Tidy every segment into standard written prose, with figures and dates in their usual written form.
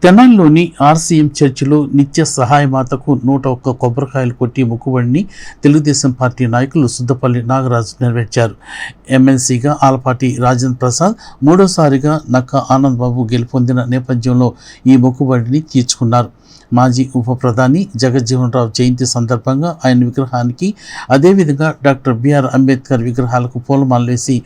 తెనాలిలోని RCM చర్చిలో నిత్య సహాయమాతకు 101 కొబ్బరికాయలు కొట్టి మొక్కుబడిని తెలుగుదేశం పార్టీ నాయకులు సుద్దపల్లి నాగరాజు నెరవేర్చారు. ఎమ్మెల్సీగా ఆలపాటి రాజేంద్ర ప్రసాద్ మూడోసారిగా నక్క ఆనంద్ బాబు గెలుపొందిన నేపథ్యంలో ఈ మొక్కుబడిని తీర్చుకున్నారు. మాజీ ఉప ప్రధాని జగజ్జీవన్ రావు జయంతి సందర్భంగా ఆయన విగ్రహానికి, అదేవిధంగా డాక్టర్ బిఆర్ అంబేద్కర్ విగ్రహాలకు పూలమాలవేసి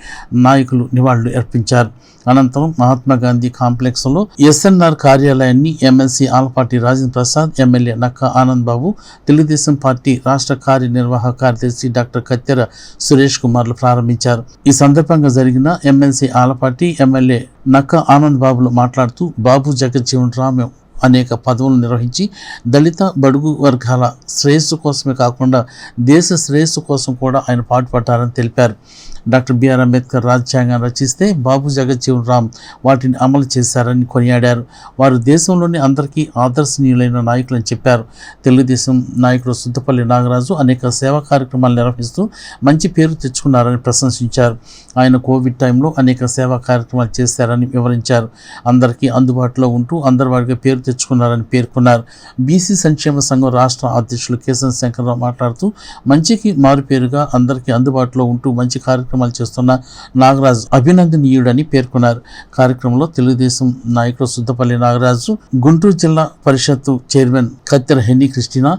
నాయకులు నివాళులు అర్పించారు. అనంతరం మహాత్మాగాంధీ కాంప్లెక్స్లో ఎస్ఎన్ఆర్ కార్యాలయాన్ని ఎమ్మెల్సీ ఆలపాటి రాజేంద్ర ప్రసాద్, ఎమ్మెల్యే నక్క ఆనంద్ బాబు, తెలుగుదేశం పార్టీ రాష్ట్ర కార్యనిర్వాహక కార్యదర్శి డాక్టర్ కత్తెర సురేష్ కుమార్లు ప్రారంభించారు. ఈ సందర్భంగా జరిగిన ఎమ్మెల్సీ ఆలపాటి, ఎమ్మెల్యే నక్క ఆనంద్ బాబులు మాట్లాడుతూ, బాబు జగజ్జీవన్ రామ్ అనేక పదవులు నిర్వహించి దళిత బడుగు వర్గాల శ్రేయస్సు కోసమే కాకుండా దేశ శ్రేయస్సు కోసం కూడా ఆయన పాటుపడ్డారని తెలిపారు. డాక్టర్ బిఆర్ అంబేద్కర్ రాజ్యాంగాన్ని రచిస్తే బాబు జగజ్జీవన్ రామ్ వాటిని అమలు చేశారని కొనియాడారు. వారు దేశంలోని అందరికీ ఆదర్శనీయులైన నాయకులని చెప్పారు. తెలుగుదేశం నాయకుడు సుద్దపల్లి నాగరాజు అనేక సేవా కార్యక్రమాలు నిర్వహిస్తూ మంచి పేరు తెచ్చుకున్నారని ప్రశంసించారు. ఆయన కోవిడ్ టైంలో అనేక సేవా కార్యక్రమాలు చేశారని వివరించారు. అందరికీ అందుబాటులో ఉంటూ అందరి వారిగా పేరు తెచ్చుకున్నారని పేర్కొన్నారు. బీసీ సంక్షేమ సంఘం రాష్ట్ర అధ్యక్షులు కేశవ శంకర్రావు మాట్లాడుతూ, మంచికి మారుపేరుగా అందరికీ అందుబాటులో ఉంటూ మంచి కార్యక్రమాలు చేస్తున్న నాగరాజు అభినందనీయుడని పేర్కొన్నారు. కార్యక్రమంలో తెలుగుదేశం నాయకుడు సుద్దపల్లి నాగరాజు, గుంటూరు జిల్లా పరిషత్తు chairman Kattera Henny Christina,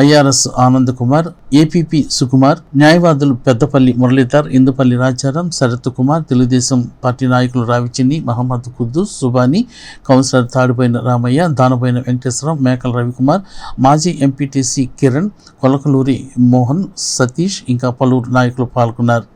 IRS Anand Kumar, APP Sukumar, న్యాయవాదులు పెద్దపల్లి మురళీధర్, ఇందుపల్లి రాజారాం, శరత్ కుమార్, తెలుగుదేశం పార్టీ నాయకులు రావిచిన్ని, మహమ్మద్ కుద్దూస్, సుబాని, కౌన్సిలర్ తాడిపోయిన రామయ్య, దానపోయిన వెంకటేశ్వరరావు, మేకల రవికుమార్, మాజీ ఎంపీటీసీ కిరణ్, కొలకలూరి మోహన్, సతీష్ ఇంకా పలువురు నాయకులు పాల్గొన్నారు.